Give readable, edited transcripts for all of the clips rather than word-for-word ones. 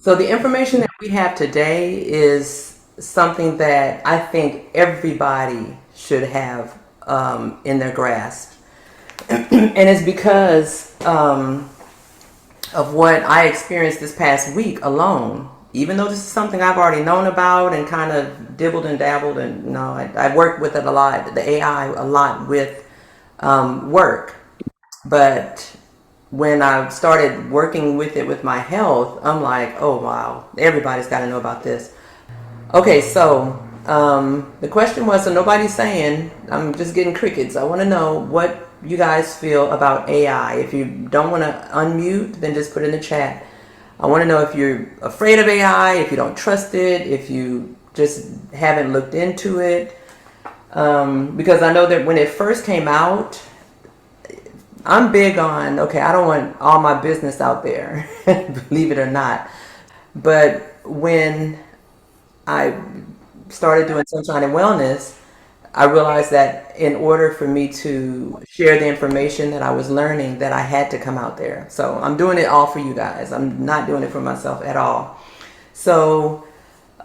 So the information that we have today is something that I think everybody should have in their grasp. And it's because of what I experienced this past week alone. Even though this is something I've already known about and kind of dibbled and dabbled, and I worked with it a lot, the AI a lot with work. But when I started working with it with my health, I'm like, oh wow, everybody's got to know about this. Okay, so the question was, so nobody's saying, I'm just getting crickets. I want to know what you guys feel about AI. If you don't want to unmute, then just put it in the chat. I want to know if you're afraid of AI, if you don't trust it, if you just haven't looked into it. Because I know that when it first came out, I'm big on, okay, I don't want all my business out there, believe it or not. But when I started doing sunshine and wellness, I realized that in order for me to share the information that I was learning, that I had to come out there. So I'm doing it all for you guys. I'm not doing it for myself at all. So,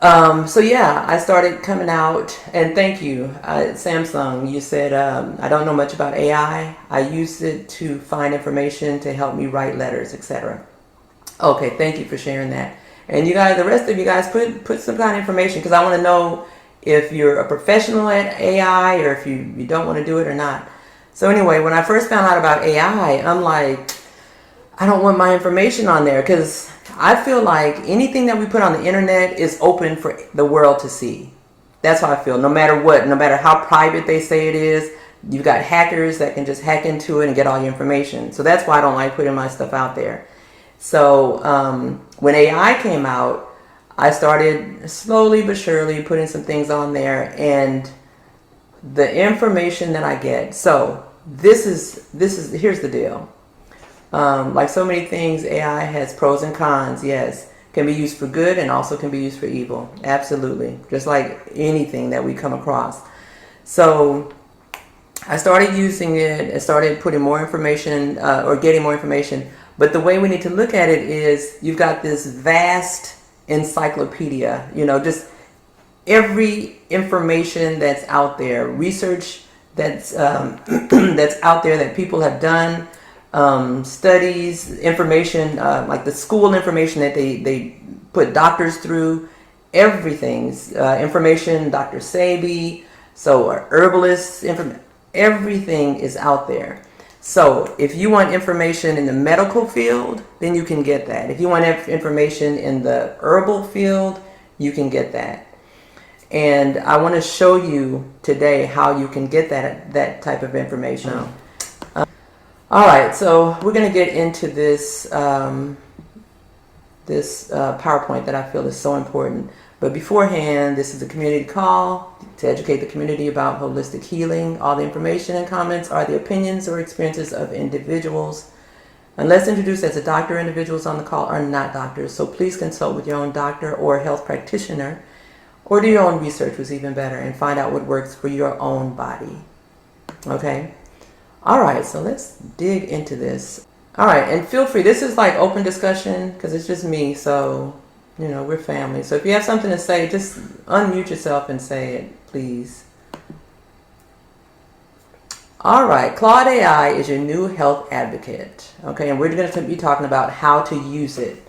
so yeah, I started coming out, and thank you, Samsung. You said I don't know much about AI. I use it to find information to help me write letters, etc. Okay, thank you for sharing that. And you guys, the rest of you guys, put some kind of information because I want to know if you're a professional at AI or if you don't want to do it or not. So anyway, when I first found out about AI, I'm like, I don't want my information on there because I feel like anything that we put on the internet is open for the world to see. That's how I feel. No matter what, no matter how private they say it is, you've got hackers that can just hack into it and get all your information. So that's why I don't like putting my stuff out there. So when AI came out, I started slowly but surely putting some things on there, and the information that I get. So this is here's the deal. Like so many things, AI has pros and cons. Yes, can be used for good and also can be used for evil. Absolutely, just like anything that we come across. So I started using it and started putting more information or getting more information. But the way we need to look at it is you've got this vast encyclopedia, just every information that's out there, research that's that's out there that people have done, studies, information, like the school information that they put doctors through, everything's information, Dr. Sabi, so herbalists, everything is out there. So if you want information in the medical field, then you can get that. If you want information in the herbal field, you can get that. And I want to show you today how you can get that type of information. All right, so we're going to get into this PowerPoint that I feel is so important. But beforehand, this is a community call to educate the community about holistic healing. All the information and comments are the opinions or experiences of individuals. Unless introduced as a doctor, individuals on the call are not doctors. So please consult with your own doctor or health practitioner, or do your own research, was even better, and find out what works for your own body. Okay? All right, so let's dig into this. All right, and feel free. This is like open discussion because it's just me, so we're family. So if you have something to say, just unmute yourself and say it, please. All right, Claude AI is your new health advocate. Okay, and we're going to be talking about how to use it.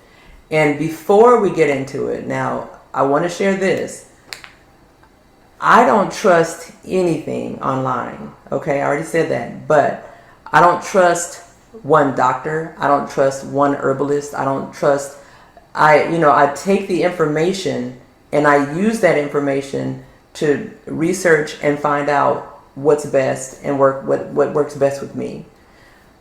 And before we get into it, now I want to share this. I don't trust anything online. Okay, I already said that, but I don't trust one doctor. I don't trust one herbalist. I don't trust. I take the information and I use that information to research and find out what's best and what works best with me.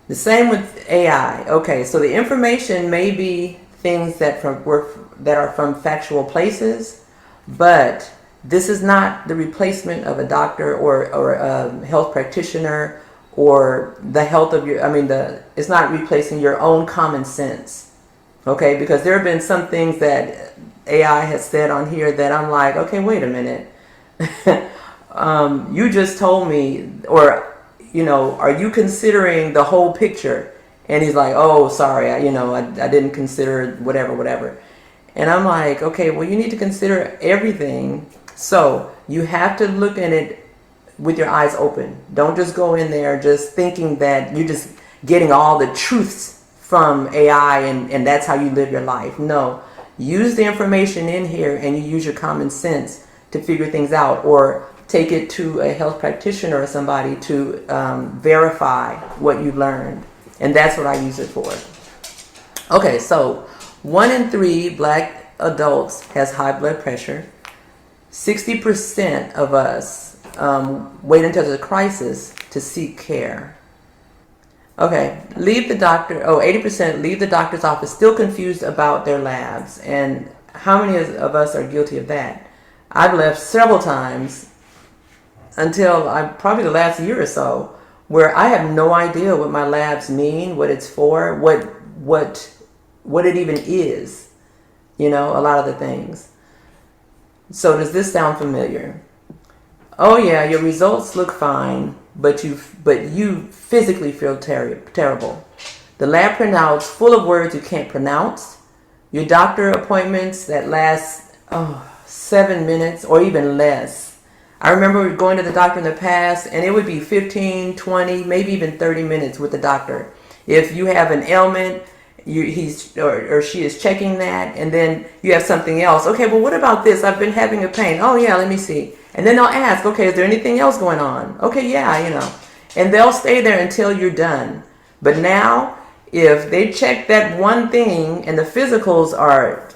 The same with AI. Okay, so the information may be things that are from factual places, but this is not the replacement of a doctor or a health practitioner or the health of it's not replacing your own common sense. Okay, because there have been some things that AI has said on here that I'm like, okay, wait a minute. You just told me, or, are you considering the whole picture? And he's like, oh, sorry, I didn't consider whatever. And I'm like, okay, well, you need to consider everything. So you have to look at it with your eyes open. Don't just go in there just thinking that you're just getting all the truths from AI and that's how you live your life. No, use the information in here and you use your common sense to figure things out, or take it to a health practitioner or somebody to verify what you learned. And that's what I use it for. Okay, so 1 in 3 black adults has high blood pressure. 60% of us wait until the crisis to seek care. Okay, leave the doctor, 80% leave the doctor's office still confused about their labs. And how many of us are guilty of that? I've left several times until probably the last year or so, where I have no idea what my labs mean, what it's for, what it even is, a lot of the things. So does this sound familiar? Oh yeah, your results look fine, but you physically feel terrible. The lab printouts full of words you can't pronounce. Your doctor appointments that last 7 minutes or even less. I remember going to the doctor in the past, and it would be 15, 20, maybe even 30 minutes with the doctor. If you have an ailment, he's or she is checking that, and then you have something else. Okay, well, what about this? I've been having a pain. Oh yeah, let me see. And then they'll ask, okay, is there anything else going on? Okay, yeah, and they'll stay there until you're done. But now, if they check that one thing and the physicals are,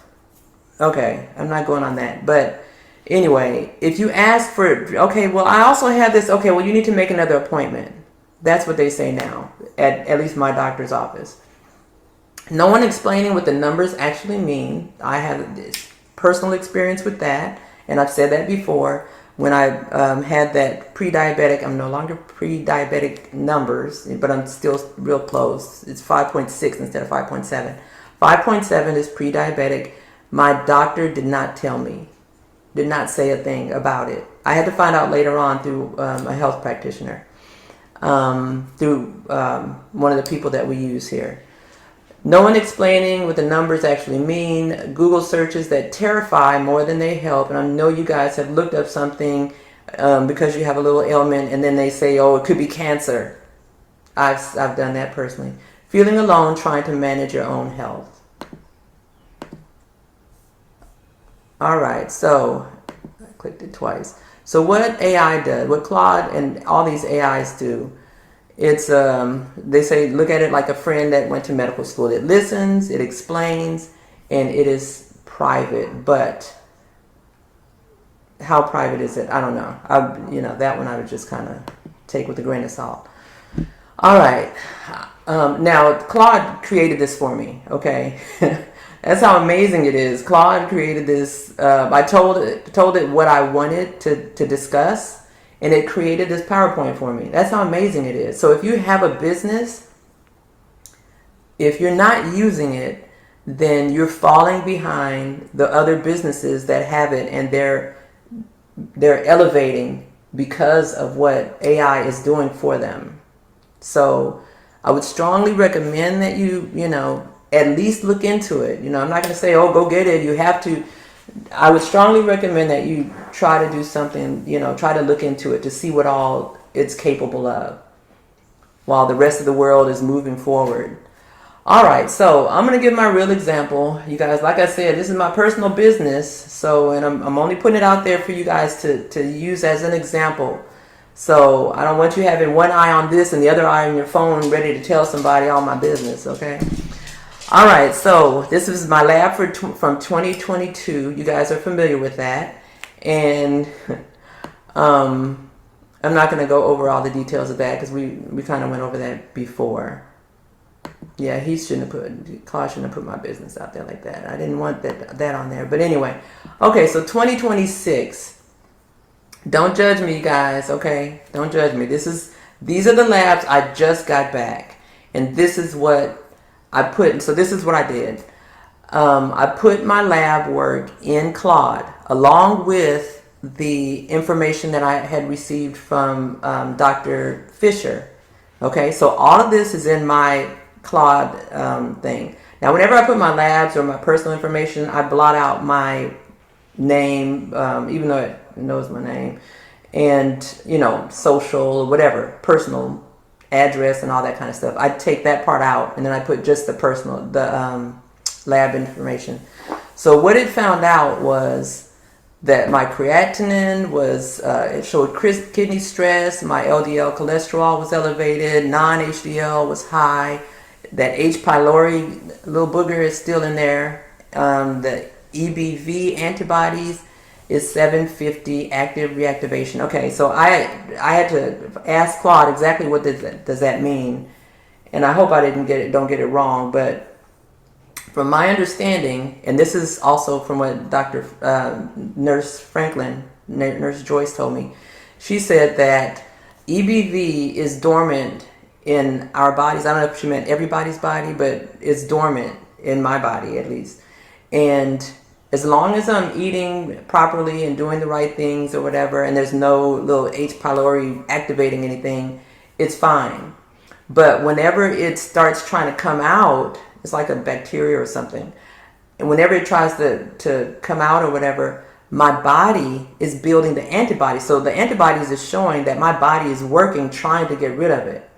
okay, I'm not going on that. But anyway, if you ask for, okay, well, I also have this, okay, well, you need to make another appointment. That's what they say now, at least my doctor's office. No one explaining what the numbers actually mean. I have this personal experience with that, and I've said that before. When I had that pre-diabetic, I'm no longer pre-diabetic numbers, but I'm still real close. It's 5.6 instead of 5.7. 5.7 is pre-diabetic. My doctor did not tell me, did not say a thing about it. I had to find out later on through a health practitioner, through one of the people that we use here. No one explaining what the numbers actually mean. Google searches that terrify more than they help. And I know you guys have looked up something because you have a little ailment, and then they say, oh, it could be cancer. I've done that personally. Feeling alone, trying to manage your own health. All right, so I clicked it twice. So what AI does, what Claude and all these AIs do, it's, they say, look at it like a friend that went to medical school. It listens, it explains, and it is private. But how private is it? I don't know. That one I would just kind of take with a grain of salt. All right. Now, Claude created this for me, okay? That's how amazing it is. Claude created this. I told it what I wanted to discuss, and it created this PowerPoint for me. That's how amazing it is. So if you have a business, if you're not using it, then you're falling behind the other businesses that have it, and they're elevating because of what AI is doing for them. So I would strongly recommend that you at least look into it. I'm not going to say, oh, go get it. You have to. I would strongly recommend that you try to do something, try to look into it to see what all it's capable of while the rest of the world is moving forward. All right, so I'm going to give my real example. You guys, like I said, this is my personal business, and I'm only putting it out there for you guys to use as an example. So I don't want you having one eye on this and the other eye on your phone ready to tell somebody all my business, okay? All right, so this is my lab from 2022. You guys are familiar with that. And I'm not going to go over all the details of that because we kind of went over that before. Yeah, Claude shouldn't have put my business out there like that. I didn't want that on there. But anyway, okay, so 2026. Don't judge me, you guys, okay? Don't judge me. These are the labs I just got back. And this is what I put, so this is what I did. I put my lab work in Claude along with the information that I had received from Dr. Fisher. Okay, so all of this is in my Claude thing. Now, whenever I put my labs or my personal information, I blot out my name, even though it knows my name, and, you know, social or whatever, personal address and all that kind of stuff. I take that part out, and then I put just the personal, the lab information. So what it found out was that my creatinine was, it showed kidney stress, my LDL cholesterol was elevated, non-HDL was high, that H. pylori little booger is still in there, the EBV antibodies is 750 active reactivation. Okay, so I had to ask Claude exactly what does that mean, and I hope I don't get it wrong, but from my understanding, and this is also from what Nurse Joyce told me, she said that EBV is dormant in our bodies. I don't know if she meant everybody's body, but it's dormant in my body at least. And as long as I'm eating properly and doing the right things or whatever, and there's no little H. pylori activating anything, it's fine. But whenever it starts trying to come out, it's like a bacteria or something. And whenever it tries to come out or whatever, my body is building the antibodies. So the antibodies is showing that my body is working, trying to get rid of it.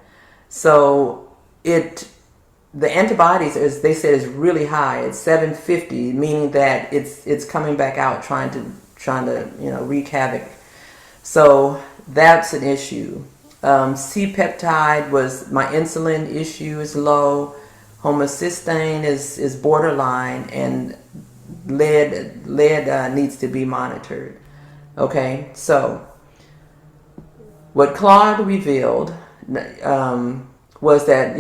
So the antibodies, as they said, is really high. It's 750, meaning that it's coming back out, trying to wreak havoc. So that's an issue. C-peptide was my insulin issue is low. Homocysteine is borderline, and lead needs to be monitored. Okay, so what Claude revealed was that,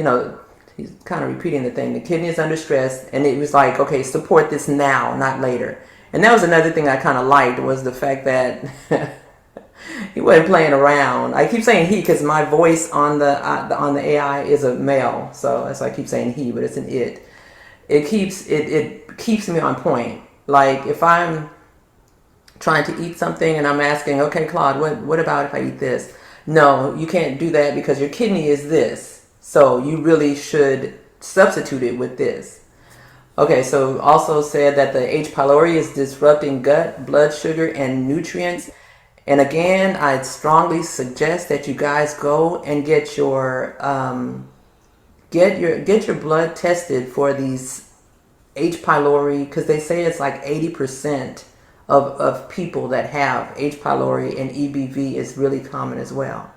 he's kind of repeating the thing. The kidney is under stress, and it was like, okay, support this now, not later. And that was another thing I kind of liked, was the fact that he wasn't playing around. I keep saying he because my voice on the AI is a male, so that's why I keep saying he, but it's an it. It keeps me on point. Like if I'm trying to eat something and I'm asking, okay, Claude, what about if I eat this? No, you can't do that because your kidney is this, so you really should substitute it with this. Okay, so also said that the H. pylori is disrupting gut, blood sugar, and nutrients. And again, I'd strongly suggest that you guys go and get your blood tested for these H. pylori, because they say it's like 80% of people that have H. pylori, and EBV is really common as well.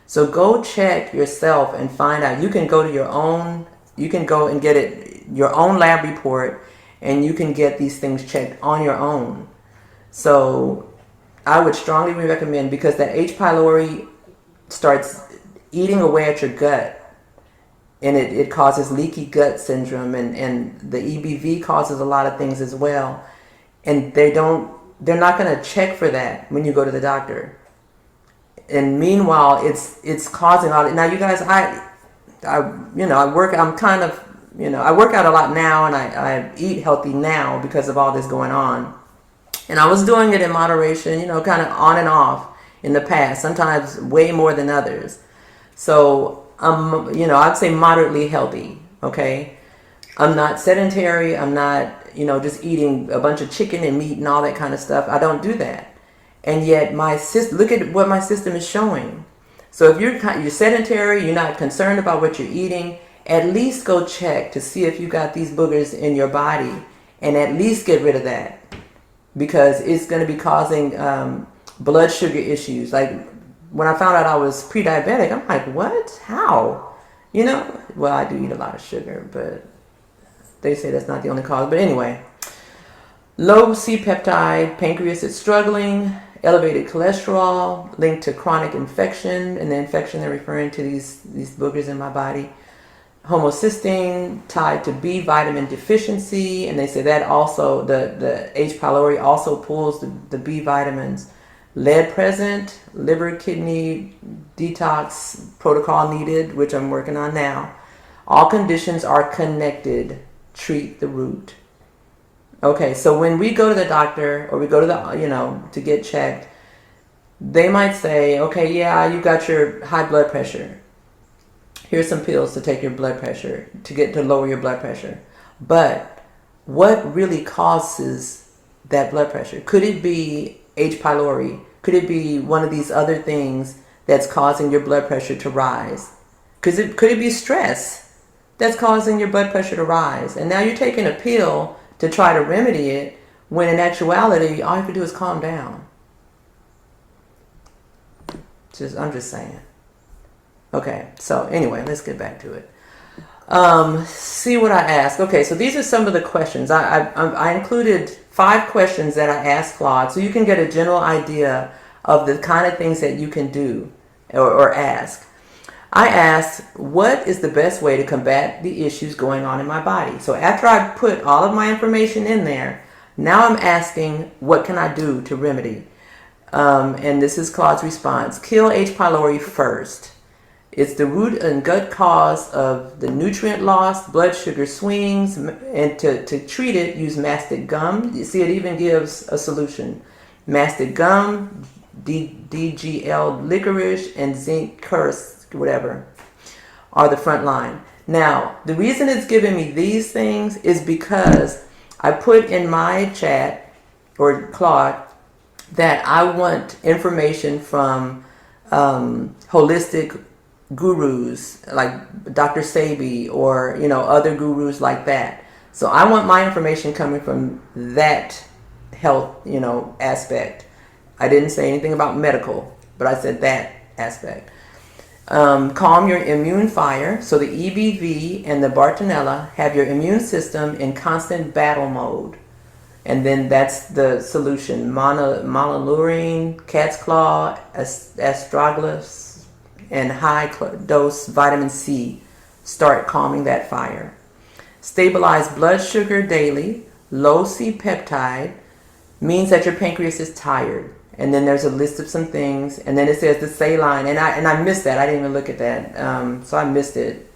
So go check yourself and find out. You can go and get your own lab report, and you can get these things checked on your own. So I would strongly recommend, because that H. pylori starts eating away at your gut, and it causes leaky gut syndrome, and the EBV causes a lot of things as well. And they're not going to check for that when you go to the doctor. And meanwhile, it's causing all. Now, you guys, I work out a lot now, and I eat healthy now because of all this going on. And I was doing it in moderation, kind of on and off in the past, sometimes way more than others. So, I'd say moderately healthy, okay? I'm not sedentary. I'm not, just eating a bunch of chicken and meat and all that kind of stuff. I don't do that. And yet look at what my system is showing. So if you're sedentary, you're not concerned about what you're eating, at least go check to see if you got these boogers in your body, and at least get rid of that. Because it's going to be causing blood sugar issues. Like when I found out I was pre-diabetic, I'm like, what? How? Well, I do eat a lot of sugar, but they say that's not the only cause. But anyway, low C-peptide, pancreas is struggling, elevated cholesterol linked to chronic infection, and the infection they're referring to these boogers in my body. Homocysteine tied to B vitamin deficiency, and they say that also the H. pylori also pulls the B vitamins. Lead present, liver kidney detox protocol needed, which I'm working on now. All conditions are connected. Treat the root. Okay, so when we go to the doctor, or we go to the to get checked, they might say, okay, yeah, you got your high blood pressure. Here's some pills to take your blood pressure, to lower your blood pressure. But what really causes that blood pressure? Could it be H. pylori? Could it be one of these other things that's causing your blood pressure to rise? Could it be stress that's causing your blood pressure to rise? And now you're taking a pill to try to remedy it, when in actuality, all you have to do is calm down. I'm just saying. Okay, so anyway, let's get back to it. See what I asked. Okay, so these are some of the questions. I included 5 questions that I asked Claude, so you can get a general idea of the kind of things that you can do or ask. I asked, what is the best way to combat the issues going on in my body? So after I put all of my information in there, now I'm asking, what can I do to remedy? And this is Claude's response. Kill H. pylori first. It's the root and gut cause of the nutrient loss, blood sugar swings, and to treat it, use mastic gum. You see, it even gives a solution. Mastic gum, DGL licorice, and zinc curse, whatever, are the front line. Now, the reason it's giving me these things is because I put in my chat, or Claude, that I want information from holistic gurus like Dr. Sebi or other gurus like that. So I want my information coming from that health aspect. I didn't say anything about medical, but I said that aspect. Calm your immune fire. So the EBV and the Bartonella have your immune system in constant battle mode. And then that's the solution. Monolurine, cat's claw, astragalus, and high dose vitamin C start calming that fire. Stabilize blood sugar daily. Low C-peptide means that your pancreas is tired. And then there's a list of some things. And then it says the saline. And I missed that. I didn't even look at that. So I missed it.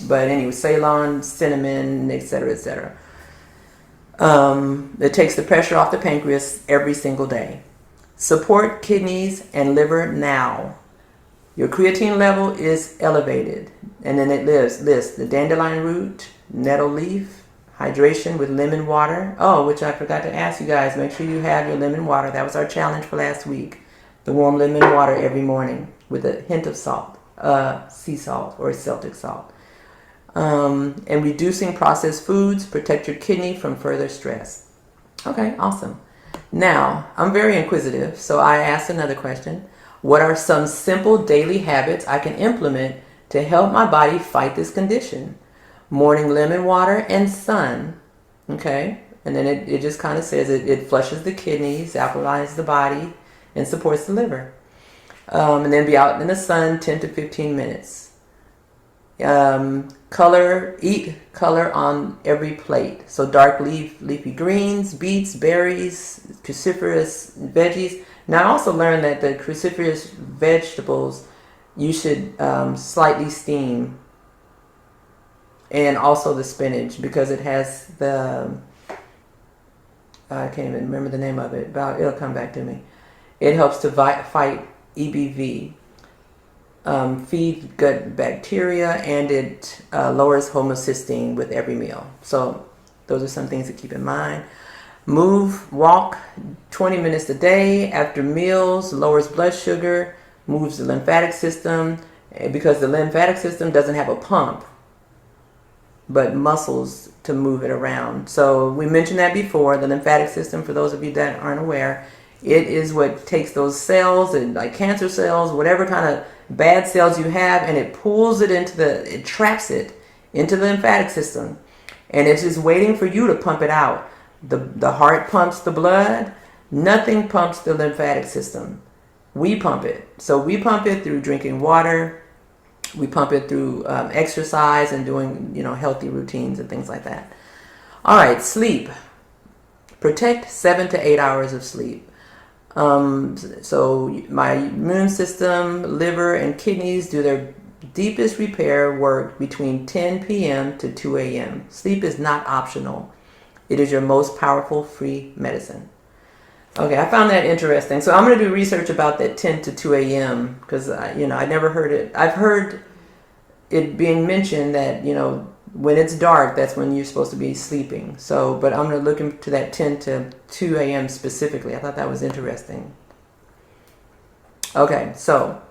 But anyway, Ceylon, cinnamon, etc., etc. It takes the pressure off the pancreas every single day. Support kidneys and liver now. Your creatine level is elevated. And then it lists the dandelion root, nettle leaf, hydration with lemon water. Oh, which I forgot to ask you guys. Make sure you have your lemon water. That was our challenge for last week. The warm lemon water every morning with a hint of salt, sea salt or Celtic salt. And reducing processed foods, protect your kidney from further stress. Okay, awesome. Now, I'm very inquisitive, so I asked another question. What are some simple daily habits I can implement to help my body fight this condition? Morning lemon water and sun. Okay, and then it just kind of says it flushes the kidneys, alkalines the body, and supports the liver. And then be out in the sun 10 to 15 minutes. Eat color on every plate. So dark leafy greens, beets, berries, cruciferous veggies. Now I also learned that the cruciferous vegetables you should slightly steam. And also the spinach, because it has the, I can't even remember the name of it, but it'll come back to me. It helps to fight EBV. Feed gut bacteria, and it lowers homocysteine with every meal. So those are some things to keep in mind. Walk 20 minutes a day after meals, lowers blood sugar, moves the lymphatic system, because the lymphatic system doesn't have a pump, but muscles to move it around. So we mentioned that before. The lymphatic system, for those of you that aren't aware, it is what takes those cells, and like cancer cells, whatever kind of bad cells you have, and it pulls it it traps it into the lymphatic system, and it's just waiting for you to pump it out. The heart pumps the blood. Nothing pumps the lymphatic system. We pump it. So we pump it through drinking water. We pump it through exercise and doing healthy routines and things like that. All right, sleep. Protect 7 to 8 hours of sleep. So my immune system, liver, and kidneys do their deepest repair work between 10 p.m. to 2 a.m. Sleep is not optional. It is your most powerful free medicine. Okay, I found that interesting. So I'm going to do research about that 10 to 2 a.m. because I never heard it. I've heard it being mentioned that When it's dark, that's when you're supposed to be sleeping. So, but I'm going to look into that 10 to 2 a.m. specifically. I thought that was interesting. Okay, so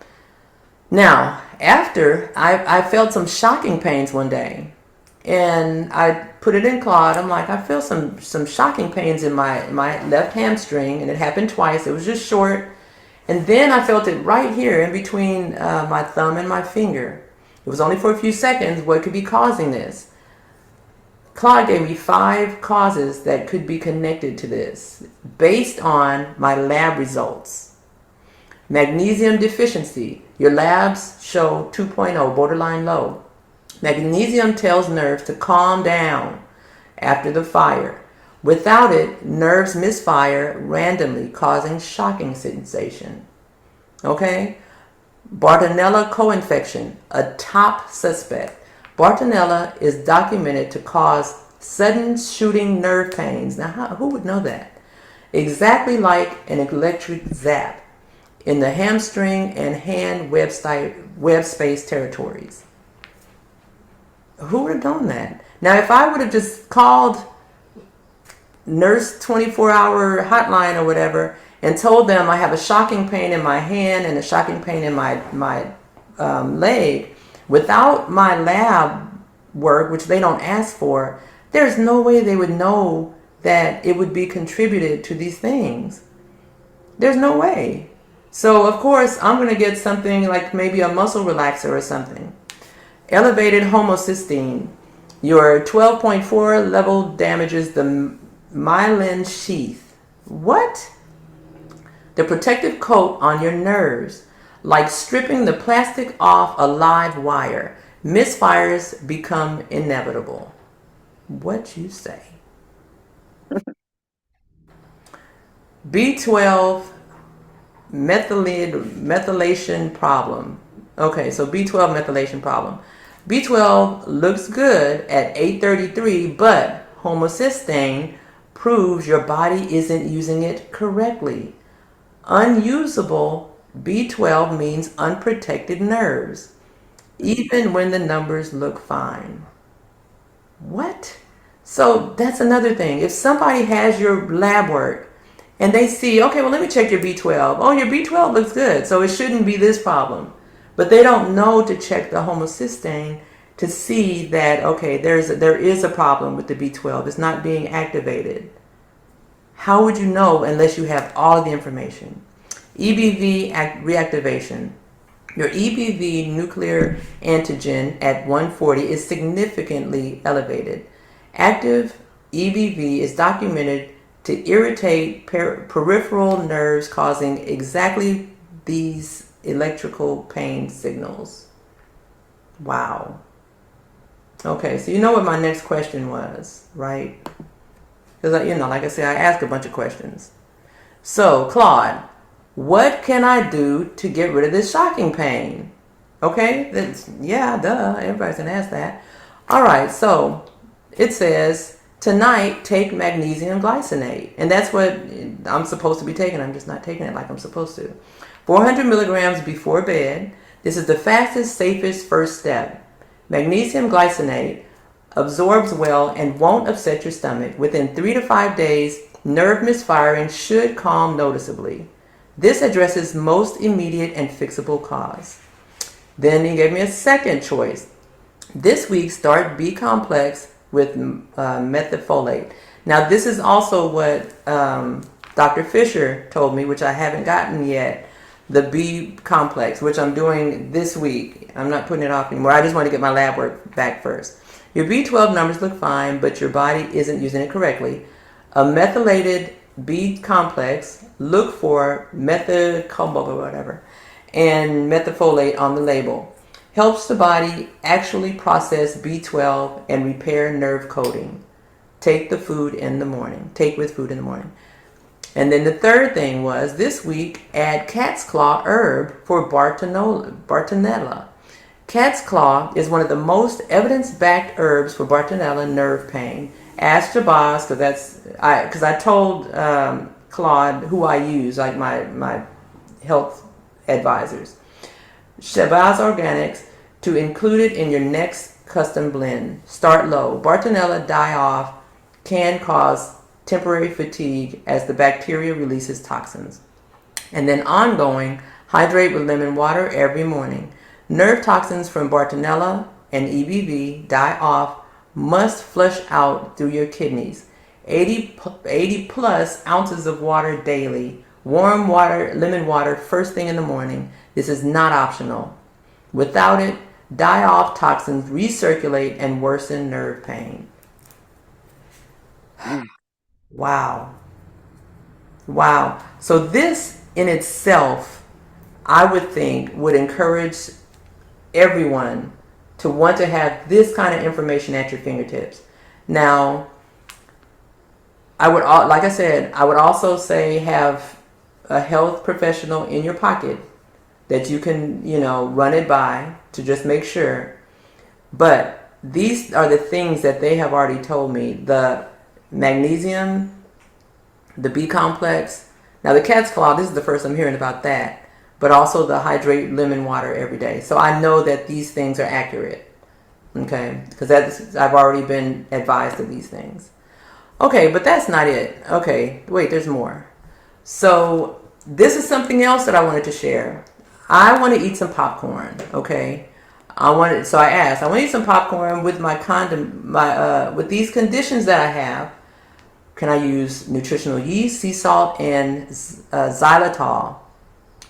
now after I felt some shocking pains one day, and I put it in Claude. I'm like, I feel some shocking pains in my left hamstring, and it happened twice. It was just short, and then I felt it right here in between my thumb and my finger. It was only for a few seconds. What could be causing this? Claude gave me 5 causes that could be connected to this based on my lab results. Magnesium deficiency. Your labs show 2.0, borderline low. Magnesium tells nerves to calm down after the fire. Without it, nerves misfire randomly, causing shocking sensation. Okay? Bartonella co-infection, a top suspect. Bartonella is documented to cause sudden shooting nerve pains. Now, who would know that? Exactly like an electric zap in the hamstring and hand web space territories. Who would have known that? Now, if I would have just called nurse 24-hour hotline or whatever and told them I have a shocking pain in my hand and a shocking pain in my leg, without my lab work, which they don't ask for, there's no way they would know that it would be contributed to these things. There's no way. So, of course, I'm going to get something like maybe a muscle relaxer or something. Elevated homocysteine. Your 12.4 level damages the myelin sheath. What? The protective coat on your nerves, like stripping the plastic off a live wire. Misfires become inevitable. What you say? B12 methylation problem. Okay, so B12 methylation problem. B12 looks good at 833, but homocysteine proves your body isn't using it correctly. Unusable B12 means unprotected nerves, even when the numbers look fine. What? So that's another thing. If somebody has your lab work and they see, okay, well, let me check your B12. Oh, your B12 looks good, so it shouldn't be this problem. But they don't know to check the homocysteine to see that, okay, there is a problem with the B12. It's not being activated. How would you know unless you have all of the information? EBV reactivation. Your EBV nuclear antigen at 140 is significantly elevated. Active EBV is documented to irritate peripheral nerves, causing exactly these electrical pain signals. Wow. Okay, so you know what my next question was, right? Because, like I said, I asked a bunch of questions. So, Claude, what can I do to get rid of this shocking pain? Okay, everybody's going to ask that. All right, so it says, tonight, take magnesium glycinate. And that's what I'm supposed to be taking. I'm just not taking it like I'm supposed to. 400 milligrams before bed. This is the fastest, safest first step. Magnesium glycinate absorbs well and won't upset your stomach. Within 3 to 5 days, nerve misfiring should calm noticeably. This addresses most immediate and fixable cause. Then he gave me a second choice. This week, start B complex with methylfolate. Now, this is also what Dr. Fisher told me, which I haven't gotten yet. The B complex, which I'm doing this week. I'm not putting it off anymore. I just want to get my lab work back first. Your B12 numbers look fine, but your body isn't using it correctly. A methylated B complex, look for methylcobalt or whatever, and methylfolate on the label. Helps the body actually process B12 and repair nerve coating. Take with food in the morning. And then the third thing was, this week, add cat's claw herb for Bartonella. Cat's claw is one of the most evidence-backed herbs for Bartonella nerve pain. Ask Jabaz, because I told Claude who I use, like my health advisors. Jabaz Organics, to include it in your next custom blend. Start low. Bartonella die-off can cause temporary fatigue as the bacteria releases toxins. And then ongoing, hydrate with lemon water every morning. Nerve toxins from Bartonella and EBV die off must flush out through your kidneys. 80 plus ounces of water daily. Warm water, lemon water, first thing in the morning. This is not optional. Without it, die-off toxins recirculate and worsen nerve pain. Wow. Wow. So this in itself, I would think, would encourage everyone to want to have this kind of information at your fingertips. Now, I would, like I said, I would also say have a health professional in your pocket that you can, run it by to just make sure. But these are the things that they have already told me. The magnesium, the B complex. Now the cat's claw, this is the first I'm hearing about that. But also the hydrate lemon water every day. So I know that these things are accurate. Okay? Because I've already been advised of these things. Okay, but that's not it. Okay, wait, there's more. So this is something else that I wanted to share. I want to eat some popcorn, okay? So I asked, I want to eat some popcorn with with these conditions that I have. Can I use nutritional yeast, sea salt, and xylitol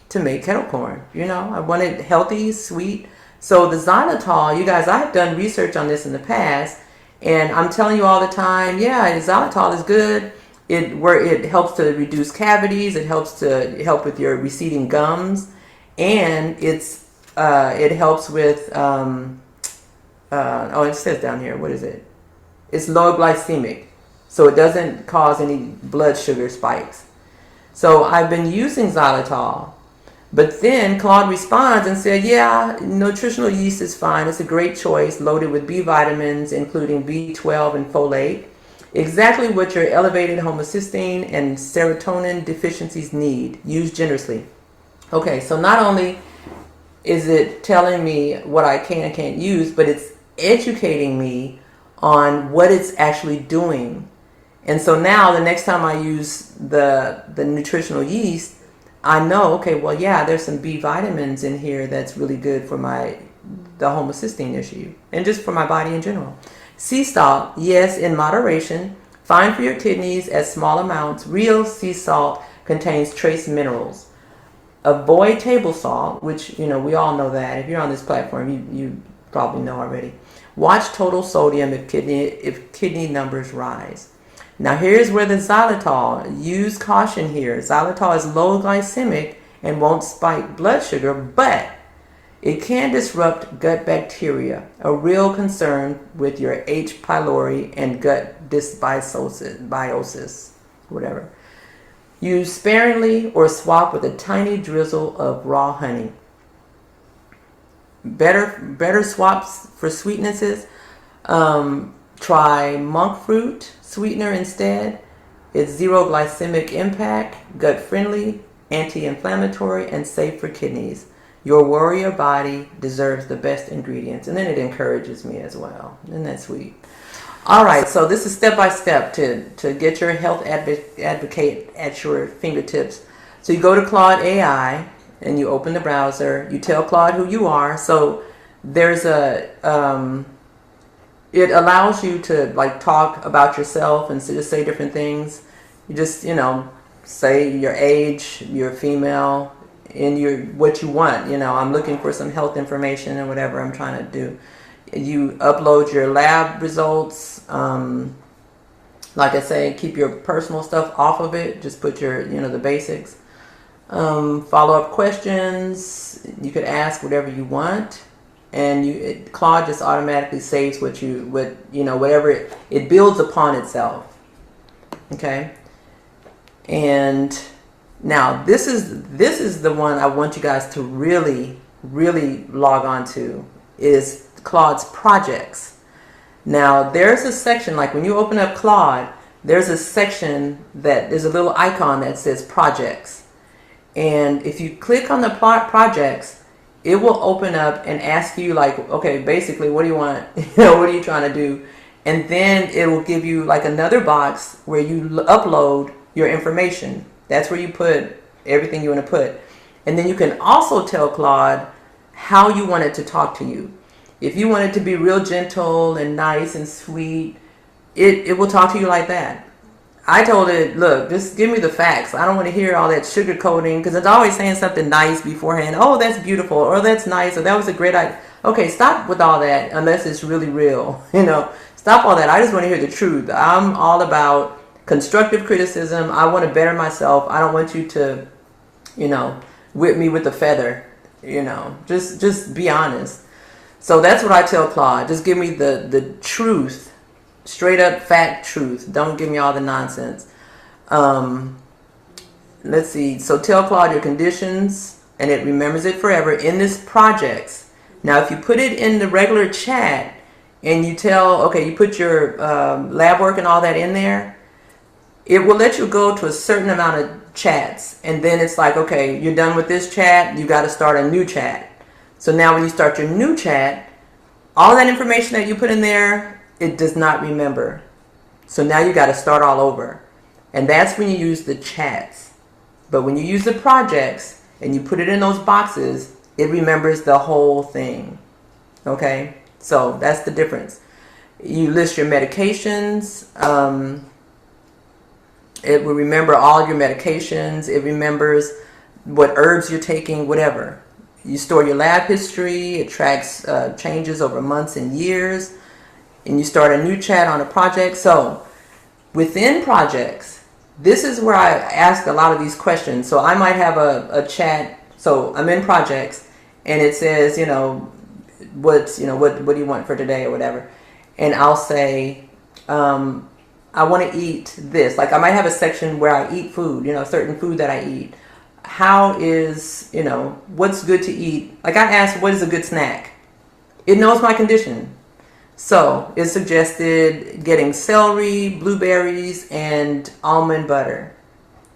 to make kettle corn? I want it healthy, sweet. So the xylitol, you guys, I've done research on this in the past, and I'm telling you all the time, yeah, xylitol is good. It helps to reduce cavities. It helps with your receding gums, and it helps with it says down here, what is it? It's low glycemic, so it doesn't cause any blood sugar spikes. So I've been using xylitol. But then Claude responds and said, yeah, nutritional yeast is fine. It's a great choice, loaded with B vitamins, including B12 and folate. Exactly what your elevated homocysteine and serotonin deficiencies need. Use generously. Okay, so not only is it telling me what I can and can't use, but it's educating me on what it's actually doing. And so now the next time I use the nutritional yeast, I know, okay, well, yeah, there's some B vitamins in here that's really good for the homocysteine issue and just for my body in general. Sea salt, yes, in moderation. Fine for your kidneys at small amounts. Real sea salt contains trace minerals. Avoid table salt, which, we all know that. If you're on this platform, you probably know already. Watch total sodium if kidney numbers rise. Now here's where the xylitol, use caution here. Xylitol is low glycemic and won't spike blood sugar, but it can disrupt gut bacteria, a real concern with your H. pylori and gut dysbiosis, whatever. Use sparingly or swap with a tiny drizzle of raw honey. Better swaps for sweetnesses. Try monk fruit sweetener instead. It's zero glycemic impact, gut friendly, anti-inflammatory, and safe for kidneys. Your warrior body deserves the best ingredients. And then it encourages me as well. Isn't that sweet? All right, so this is step by step to get your health advocate at your fingertips. So you go to Claude AI and you open the browser. You tell Claude who you are. So there's it allows you to talk about yourself and just say different things. You just, say your age, you're female, and what you want. I'm looking for some health information or whatever I'm trying to do. You upload your lab results. Like I say, keep your personal stuff off of it. Just put your, the basics. Follow-up questions. You could ask whatever you want. And Claude just automatically saves whatever it builds upon itself. Okay. And now this is the one I want you guys to really, really log on to, is Claude's projects. Now there's a section, like when you open up Claude, there's a section there's a little icon that says projects. And if you click on the projects, it will open up and ask you like, okay, basically, what do you want? What are you trying to do? And then it will give you like another box where you upload your information. That's where you put everything you want to put. And then you can also tell Claude how you want it to talk to you. If you want it to be real gentle and nice and sweet, it will talk to you like that. I told it, look, just give me the facts. I don't want to hear all that sugarcoating, because it's always saying something nice beforehand. Oh, that's beautiful, or that's nice, or that was a great idea. Okay, stop with all that unless it's really real. Stop all that. I just want to hear the truth. I'm all about constructive criticism. I want to better myself. I don't want you to, whip me with a feather. Just be honest. So that's what I tell Claude. Just give me the truth. Straight up fact truth. Don't give me all the nonsense. Let's see. So tell Claude your conditions, and it remembers it forever in this projects. Now, if you put it in the regular chat and you you put your lab work and all that in there, it will let you go to a certain amount of chats. And then it's like, okay, you're done with this chat. You got to start a new chat. So now when you start your new chat, all that information that you put in there, it does not remember. So now you got to start all over. And that's when you use the chats. But when you use the projects and you put it in those boxes, it remembers the whole thing. Okay? So that's the difference. You list your medications. It will remember all your medications. It remembers what herbs you're taking, whatever. You store your lab history. It tracks changes over months and years. And you start a new chat on a project. So within projects, this is where I ask a lot of these questions. So I might have a chat. So I'm in projects and it says, what do you want for today or whatever. And I'll say, I want to eat this. Like I might have a section where I eat food, certain food that I eat. How is, what's good to eat? Like I asked, what is a good snack? It knows my condition. So it suggested getting celery, blueberries, and almond butter.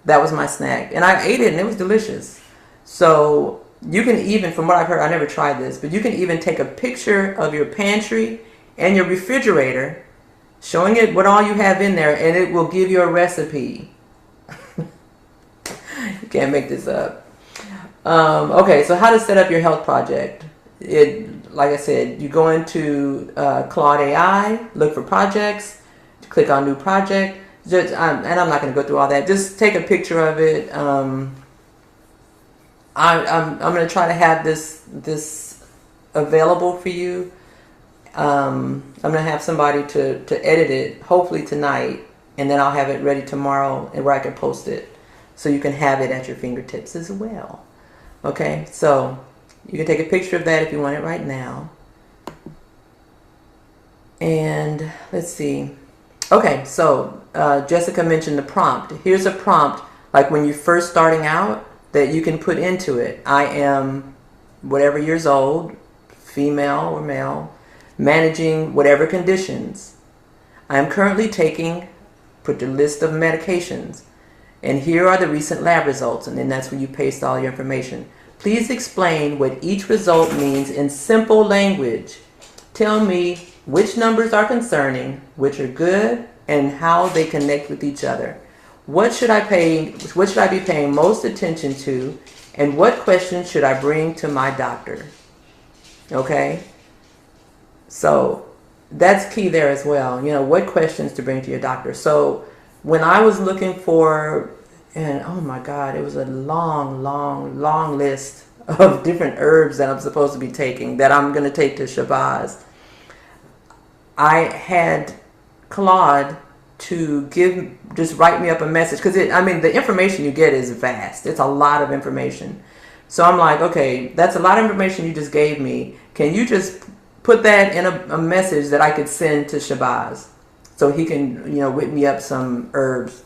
That was my snack. And I ate it and it was delicious. So you can even, from what I've heard, I never tried this, but you can even take a picture of your pantry and your refrigerator, showing it what all you have in there, and it will give you a recipe. You can't make this up. Okay, so how to set up your health project. Like I said, you go into Claude AI, look for projects, click on new project. And I'm not going to go through all that. Just take a picture of it. I'm going to try to have this available for you. I'm going to have somebody to edit it, hopefully tonight, and then I'll have it ready tomorrow and where I can post it so you can have it at your fingertips as well. Okay, so you can take a picture of that if you want it right now. And let's see. Okay, so Jessica mentioned the prompt. Here's a prompt, like when you're first starting out, that you can put into it. I am whatever years old, female or male, managing whatever conditions. I am currently taking, put the list of medications, and here are the recent lab results, and then that's when you paste all your information. Please explain what each result means in simple language. Tell me which numbers are concerning, which are good, and how they connect with each other. What should I be paying most attention to, and what questions should I bring to my doctor? Okay? So that's key there as well. What questions to bring to your doctor. So when I was looking for, and oh my God, it was a long list of different herbs that I'm supposed to be taking, that I'm going to take to Shabazz. I had Claude to just write me up a message, because the information you get is vast. It's a lot of information. So I'm like, okay, that's a lot of information you just gave me. Can you just put that in a message that I could send to Shabazz so he can, whip me up some herbs?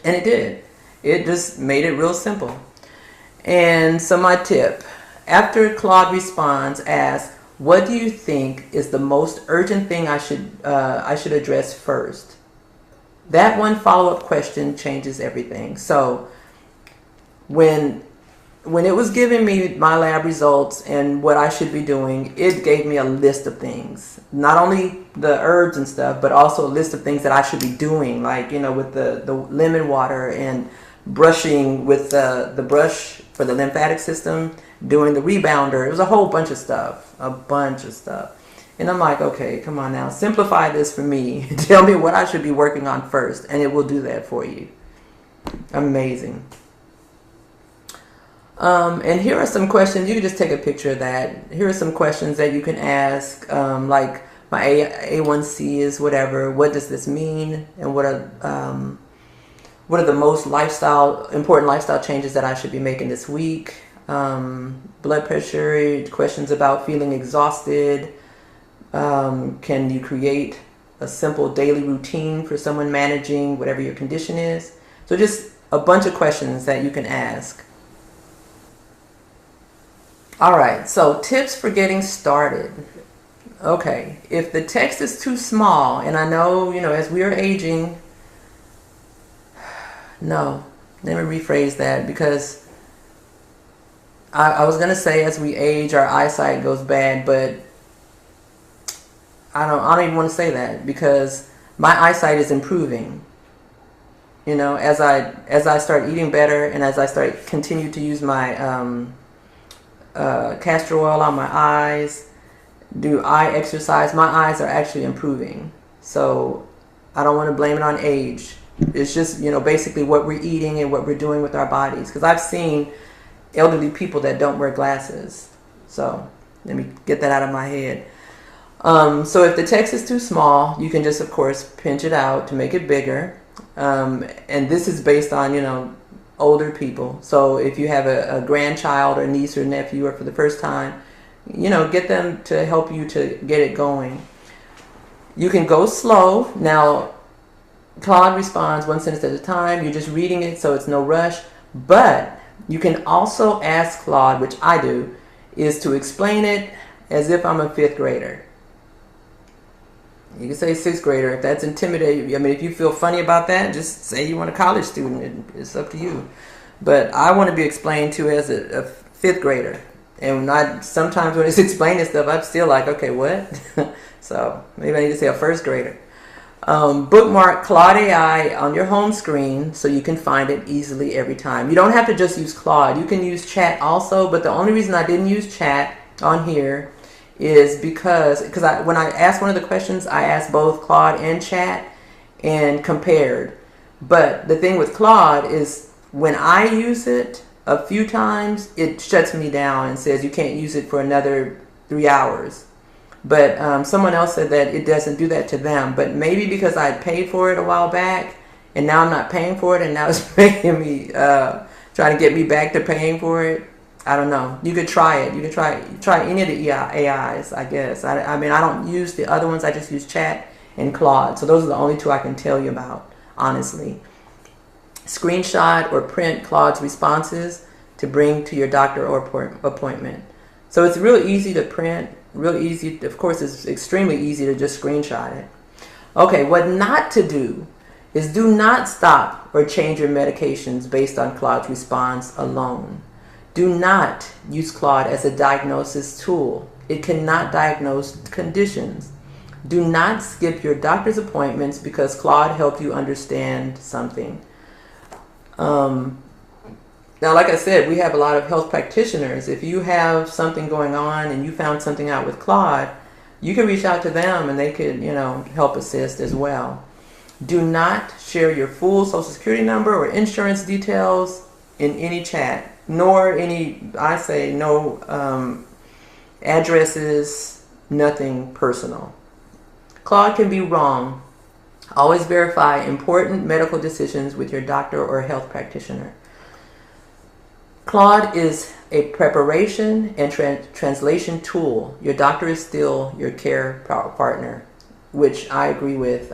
And it did. It just made it real simple. And so my tip, after Claude responds, ask, what do you think is the most urgent thing I should address first? That one follow-up question changes everything. So when when it was giving me my lab results and what I should be doing, it gave me a list of things. Not only the herbs and stuff, but also a list of things that I should be doing, like, with the lemon water and brushing with the brush for the lymphatic system, doing the rebounder. It was a whole bunch of stuff, And I'm like, okay, come on now, simplify this for me. Tell me what I should be working on first, and it will do that for you. Amazing. And here are some questions. You can just take a picture of that. Here are some questions that you can ask, like my A1C is whatever. What does this mean? And what are the most important lifestyle changes that I should be making this week? Blood pressure, questions about feeling exhausted. Can you create a simple daily routine for someone managing whatever your condition is? So just a bunch of questions that you can ask. All right, so tips for getting started. Okay, if the text is too small, and I know, as we are aging, no, let me rephrase that, because I was going to say as we age, our eyesight goes bad, but I don't even want to say that, because my eyesight is improving. As I start eating better, and as I continue to use my castor oil on my eyes, do eye exercise, my eyes are actually improving. So I don't want to blame it on age. It's just, basically what we're eating and what we're doing with our bodies. Because I've seen elderly people that don't wear glasses. So let me get that out of my head. So if the text is too small, you can just, of course, pinch it out to make it bigger. And this is based on, older people. So if you have a grandchild or niece or nephew, or for the first time, get them to help you to get it going. You can go slow. Now, Claude responds one sentence at a time. You're just reading it, so it's no rush. But you can also ask Claude, which I do, is to explain it as if I'm a 5th grader. You can say 6th grader if that's intimidating. I mean, if you feel funny about that, just say you want a college student. It's up to you. But I want to be explained to as a 5th grader. And sometimes when it's explaining stuff, I'm still like, okay, what? So maybe I need to say a 1st grader. Bookmark Claude AI on your home screen so you can find it easily every time. You don't have to just use Claude. You can use chat also, but the only reason I didn't use chat on here is because when I asked one of the questions, I asked both Claude and chat and compared. But the thing with Claude is when I use it a few times, it shuts me down and says you can't use it for another 3 hours. But someone else said that it doesn't do that to them. But maybe because I paid for it a while back and now I'm not paying for it, and now it's making me trying to get me back to paying for it. I don't know. You could try it. You could try any of the AIs, I guess. I mean, I don't use the other ones. I just use Chat and Claude. So those are the only 2 I can tell you about, honestly. Screenshot or print Claude's responses to bring to your doctor or appointment. So it's really easy to print, really easy. Of course, it's extremely easy to just screenshot it. Okay, what not to do is do not stop or change your medications based on Claude's response alone. Do not use Claude as a diagnosis tool. It cannot diagnose conditions. Do not skip your doctor's appointments because Claude helped you understand something. Now, like I said, we have a lot of health practitioners. If you have something going on and you found something out with Claude, you can reach out to them and they could, help assist as well. Do not share your full Social Security number or insurance details in any chat, nor no addresses, nothing personal. Claude can be wrong. Always verify important medical decisions with your doctor or health practitioner. Claude is a preparation and translation tool. Your doctor is still your care partner, which I agree with.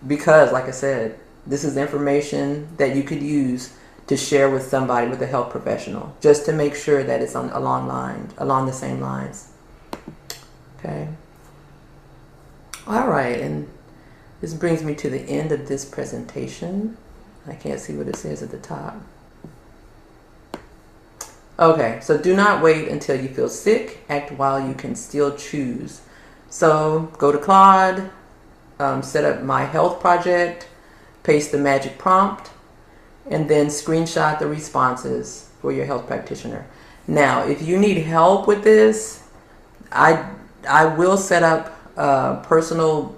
Because, like I said, this is information that you could use to share with somebody, with a health professional, just to make sure that it's along the same lines. Okay. All right, and this brings me to the end of this presentation. I can't see what it says at the top. Okay, so do not wait until you feel sick. Act while you can still choose. So go to Claude, set up my health project, paste the magic prompt, and then screenshot the responses for your health practitioner. Now, if you need help with this, I will set up personal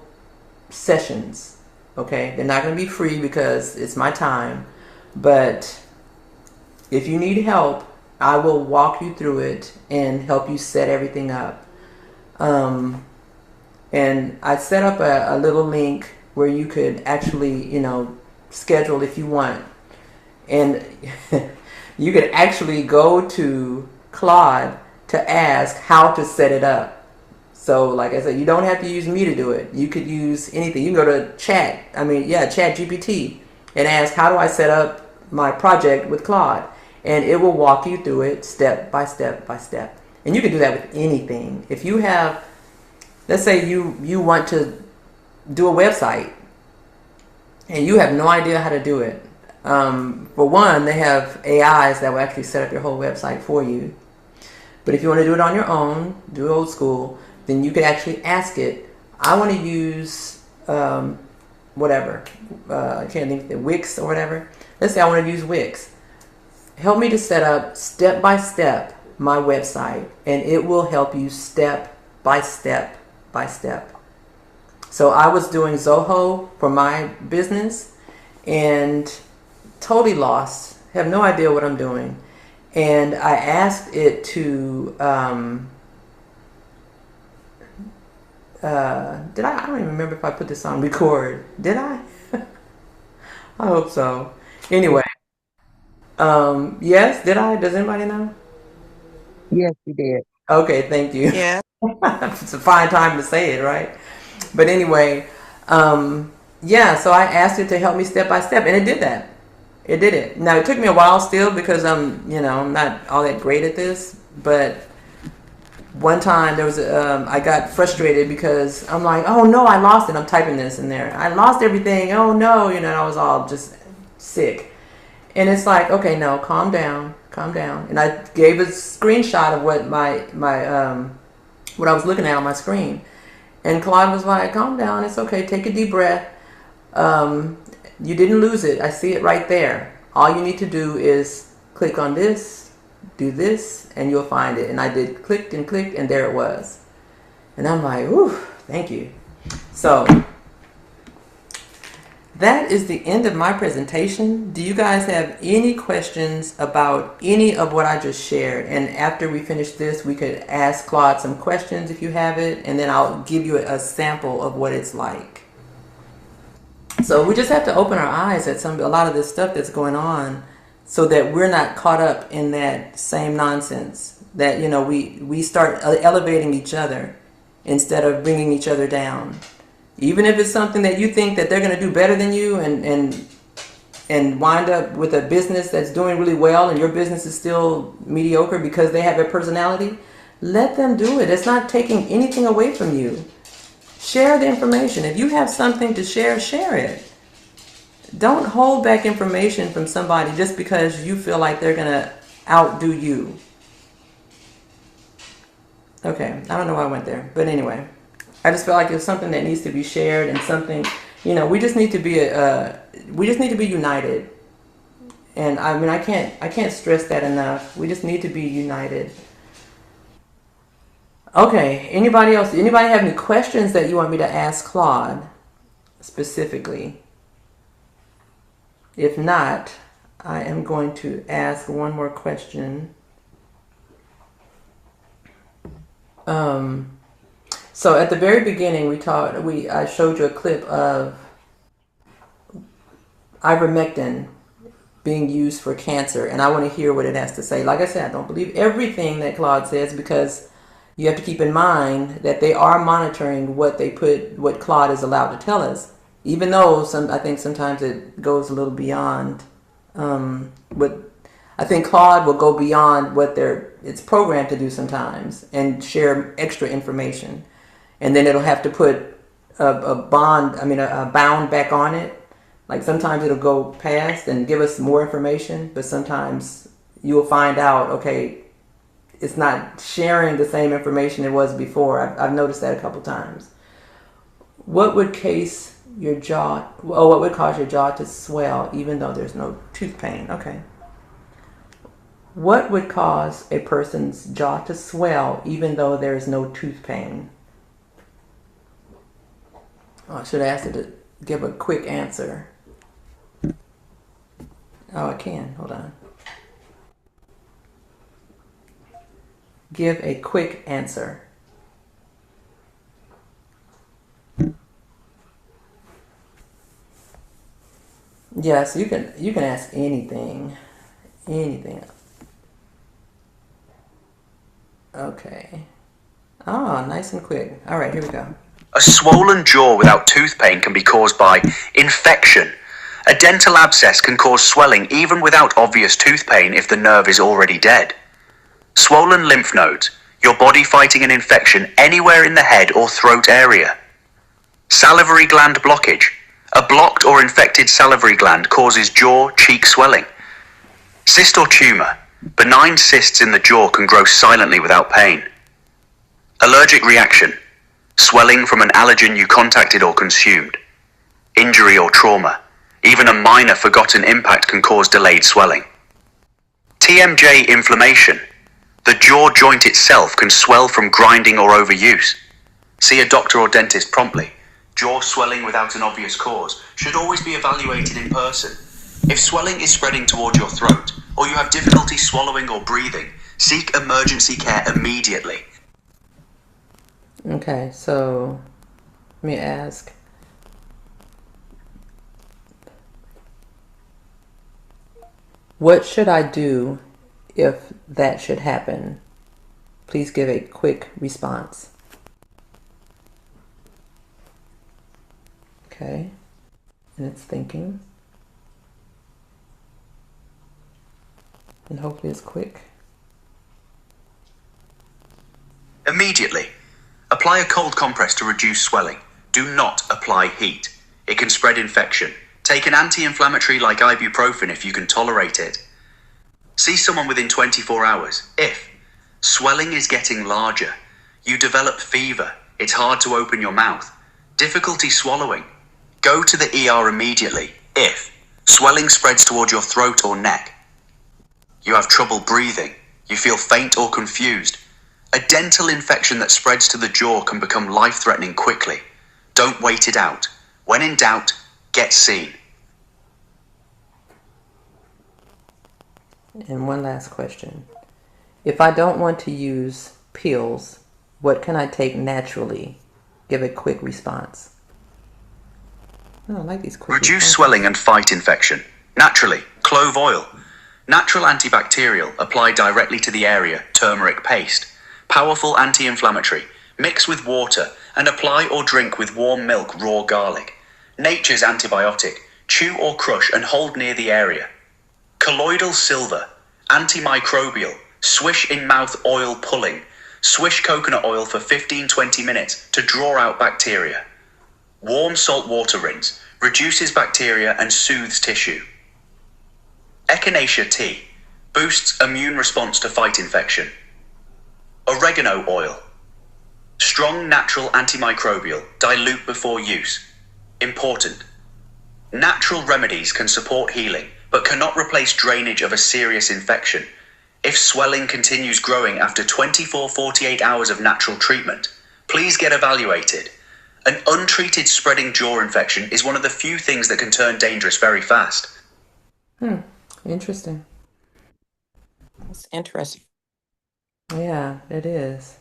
sessions. Okay, they're not going to be free because it's my time, but if you need help, I will walk you through it and help you set everything up. And I set up a little link where you could actually, schedule if you want. And you could actually go to Claude to ask how to set it up. So like I said, you don't have to use me to do it. You could use anything. You can go to Chat GPT, and ask, how do I set up my project with Claude? And it will walk you through it step by step by step. And you can do that with anything. If you have, let's say you want to do a website and you have no idea how to do it. For one, they have AIs that will actually set up your whole website for you. But if you want to do it on your own, do old school, then you could actually ask it, I want to use whatever. I can't think of it, Wix or whatever. Let's say I want to use Wix. Help me to set up step by step my website, and it will help you step by step by step. So I was doing Zoho for my business and totally lost, have no idea what I'm doing. And I asked it to, I don't even remember if I put this on record. Did I? I hope so. Anyway, yes, did I? Does anybody know? Yes, you did. Okay, thank you. Yeah. It's a fine time to say it, right? But anyway, yeah, so I asked it to help me step by step, and it did that. It did it. Now, it took me a while still because I'm not all that great at this, but one time there was I got frustrated because I'm like, oh no, I lost it. I'm typing this in there. I lost everything. Oh no, and I was all just sick. And it's like, okay, no, calm down, calm down. And I gave a screenshot of what what I was looking at on my screen. And Claude was like, calm down, it's okay, take a deep breath. You didn't lose it. I see it right there. All you need to do is click on this, do this, and you'll find it. And I did clicked, and there it was. And I'm like, ooh, thank you. So that is the end of my presentation. Do you guys have any questions about any of what I just shared? And after we finish this, we could ask Claude some questions if you have it, and then I'll give you a sample of what it's like. So we just have to open our eyes at a lot of this stuff that's going on so that we're not caught up in that same nonsense, that, we start elevating each other instead of bringing each other down. Even if it's something that you think that they're going to do better than you and wind up with a business that's doing really well and your business is still mediocre because they have a personality, let them do it. It's not taking anything away from you. Share the information. If you have something to share, share it. Don't hold back information from somebody just because you feel like they're going to outdo you. Okay, I don't know why I went there, but anyway. I just feel like it's something that needs to be shared, and something, we just need to be united. And I mean, I can't stress that enough. We just need to be united. Okay, anybody else? Anybody have any questions that you want me to ask Claude specifically? If not, I am going to ask one more question. So at the very beginning, I showed you a clip of ivermectin being used for cancer, and I want to hear what it has to say. Like I said, I don't believe everything that Claude says, because you have to keep in mind that they are monitoring what Claude is allowed to tell us, even though I think sometimes it goes a little beyond what I think Claude will go beyond what it's programmed to do sometimes and share extra information. And then it'll have to put a bound back on it Like sometimes it'll go past and give us more information, but sometimes you'll find out, okay, it's not sharing the same information it was before. I've noticed that a couple times. What would cause your jaw? Oh, what would cause your jaw to swell even though there's no tooth pain? Okay. What would cause a person's jaw to swell even though there is no tooth pain? Oh, I should ask it to give a quick answer. Oh, I can. Hold on. Give a quick answer. Yes, you can ask anything. Anything. Okay. Oh, nice and quick. All right, here we go. A swollen jaw without tooth pain can be caused by infection. A dental abscess can cause swelling even without obvious tooth pain if the nerve is already dead. Swollen lymph nodes, your body fighting an infection anywhere in the head or throat area. Salivary gland blockage. A blocked or infected salivary gland causes jaw, cheek swelling. Cyst or tumor. Benign cysts in the jaw can grow silently without pain. Allergic reaction. Swelling from an allergen you contacted or consumed. Injury or trauma. Even a minor forgotten impact can cause delayed swelling. TMJ inflammation. The jaw joint itself can swell from grinding or overuse. See a doctor or dentist promptly. Jaw swelling without an obvious cause should always be evaluated in person. If swelling is spreading toward your throat, or you have difficulty swallowing or breathing, seek emergency care immediately. Okay, so let me ask. What should I do if that should happen? Please give a quick response. Okay, and it's thinking. And hopefully it's quick. Immediately. Apply a cold compress to reduce swelling. Do not apply heat. It can spread infection. Take an anti-inflammatory like ibuprofen if you can tolerate it. See someone within 24 hours. If swelling is getting larger, you develop fever, it's hard to open your mouth, difficulty swallowing, go to the ER immediately. If swelling spreads toward your throat or neck, you have trouble breathing, you feel faint or confused, a dental infection that spreads to the jaw can become life-threatening quickly. Don't wait it out. When in doubt, get seen. And one last question. If I don't want to use pills, what can I take naturally? Give a quick response. Oh, I like these quick Reduce responses. swelling and fight infection. Naturally, clove oil. Natural antibacterial, apply directly to the area, turmeric paste. Powerful anti-inflammatory, mix with water and apply or drink with warm milk, raw garlic. Nature's antibiotic, chew or crush and hold near the area. Colloidal silver, antimicrobial, swish in mouth oil pulling. Swish coconut oil for 15-20 minutes to draw out bacteria. Warm salt water rinse, reduces bacteria and soothes tissue. Echinacea tea, boosts immune response to fight infection. Oregano oil, strong natural antimicrobial, dilute before use. Important. Natural remedies can support healing, but cannot replace drainage of a serious infection. If swelling continues growing after 24-48 hours of natural treatment, please get evaluated. An untreated spreading jaw infection is one of the few things that can turn dangerous very fast. Interesting. That's interesting. Yeah, it is.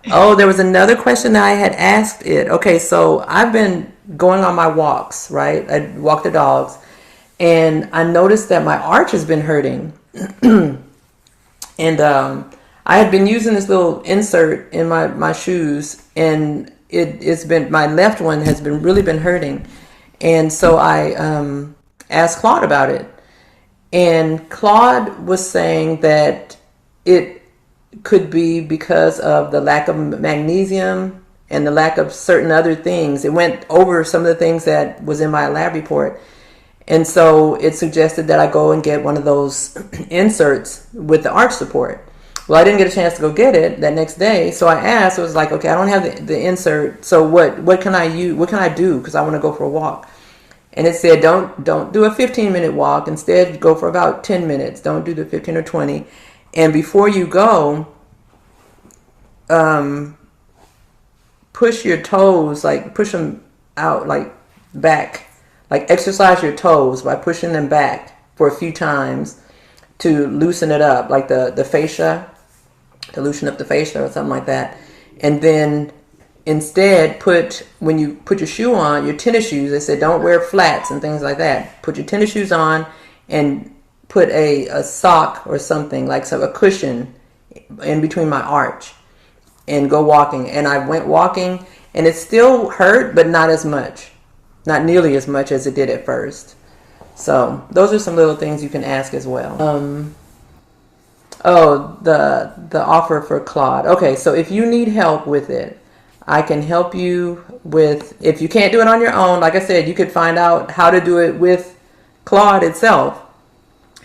Oh, there was another question that I had asked it. Okay, so I've been going on my walks, right? I walk the dogs, and I noticed that my arch has been hurting. And I had been using this little insert in my shoes, and it's been, my left one has been really been hurting. And so I asked Claude about it. And Claude was saying that it could be because of the lack of magnesium and the lack of certain other things. It went over some of the things that was in my lab report. And so it suggested that I go and get one of those inserts with the arch support. Well, I didn't get a chance to go get it that next day, so I asked. It was like, okay, I don't have the insert, so what can I use? What can I do? Because I want to go for a walk. And it said, don't do a 15-minute walk. Instead, go for about 10 minutes. Don't do the 15 or 20. And before you go, push your toes, like push them out, like back. Like exercise your toes by pushing them back for a few times to loosen it up, like the fascia, to loosen up the fascia or something like that. And then instead when you put your shoe on, your tennis shoes, they said don't wear flats and things like that. Put your tennis shoes on and put a sock or something, like a cushion in between my arch and go walking. And I went walking and it still hurt, but not as much. Not nearly as much as it did at first. So those are some little things you can ask as well. The offer for Claude. Okay, so if you need help with it, I can help you with, if you can't do it on your own, like I said, you could find out how to do it with Claude itself,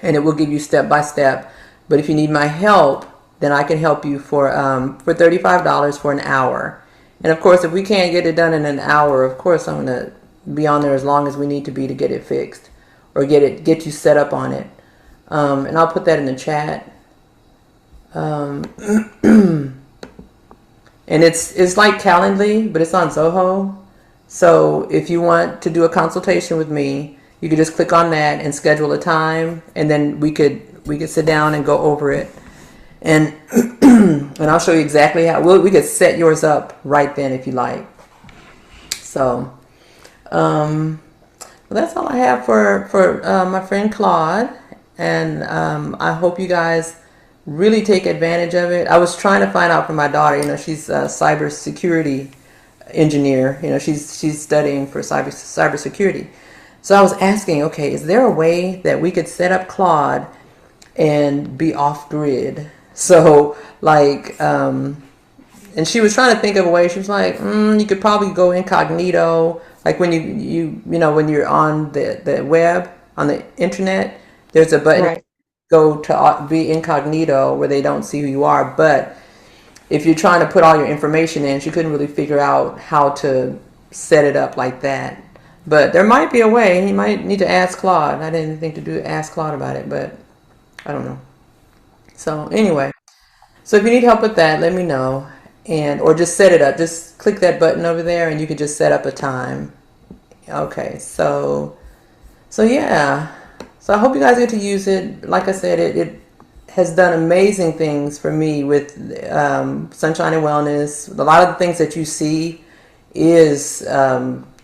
and it will give you step by step. But if you need my help, then I can help you for $35 for an hour. And of course, if we can't get it done in an hour, of course I'm gonna be on there as long as we need to be to get it fixed or get you set up on it. And I'll put that in the chat. And it's like Calendly, but it's on Zoho. So if you want to do a consultation with me, you could just click on that and schedule a time, and then we could sit down and go over it. And and I'll show you exactly how we could set yours up right then if you like. So well, that's all I have for my friend Claude, and I hope you guys really take advantage of it. I was trying to find out from my daughter. She's a cybersecurity engineer. She's studying for cybersecurity. So I was asking, okay, is there a way that we could set up Claude and be off grid? So like, and she was trying to think of a way. She was like, you could probably go incognito. Like when when you're on the web, on the internet, there's a button, Right. go to be incognito where they don't see who you are. But if you're trying to put all your information in, she couldn't really figure out how to set it up like that. But there might be a way. You might need to ask Claude. I didn't think to ask Claude about it, but I don't know. So anyway, so if you need help with that, let me know. Or just set it up. Just click that button over there and you can just set up a time. Okay, so yeah. So I hope you guys get to use it. Like I said, it has done amazing things for me with Sunshine and Wellness. A lot of the things that you see is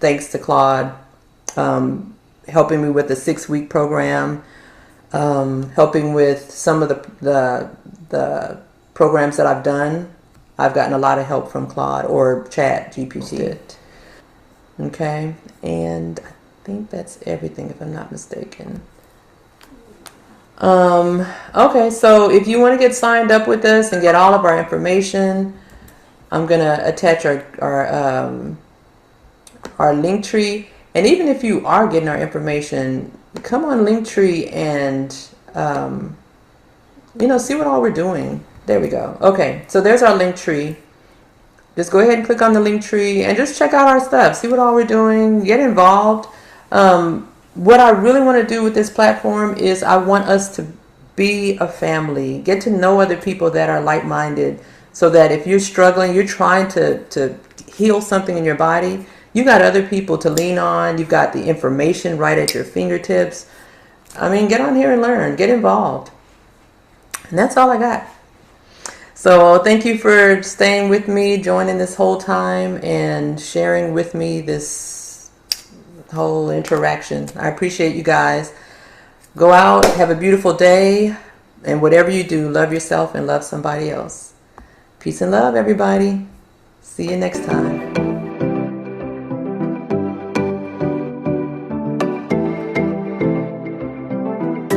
thanks to Claude, helping me with the 6-week program, helping with some of the programs that I've done. I've gotten a lot of help from Claude or Chat GPT. Okay, and I think that's everything if I'm not mistaken. Okay, so if you want to get signed up with us and get all of our information, I'm gonna attach our link tree. And even if you are getting our information, come on Linktree and see what all we're doing. There we go. Okay, so there's our link tree. Just go ahead and click on the link tree and just check out our stuff. See what all we're doing. Get involved. What I really want to do with this platform is I want us to be a family. Get to know other people that are like-minded, so that if you're struggling, you're trying to heal something in your body, you got other people to lean on. You've got the information right at your fingertips. I mean, get on here and learn. Get involved. And that's all I got. So thank you for staying with me, joining this whole time, and sharing with me this whole interaction. I appreciate you guys. Go out, have a beautiful day, and whatever you do, love yourself and love somebody else. Peace and love, everybody. See you next time.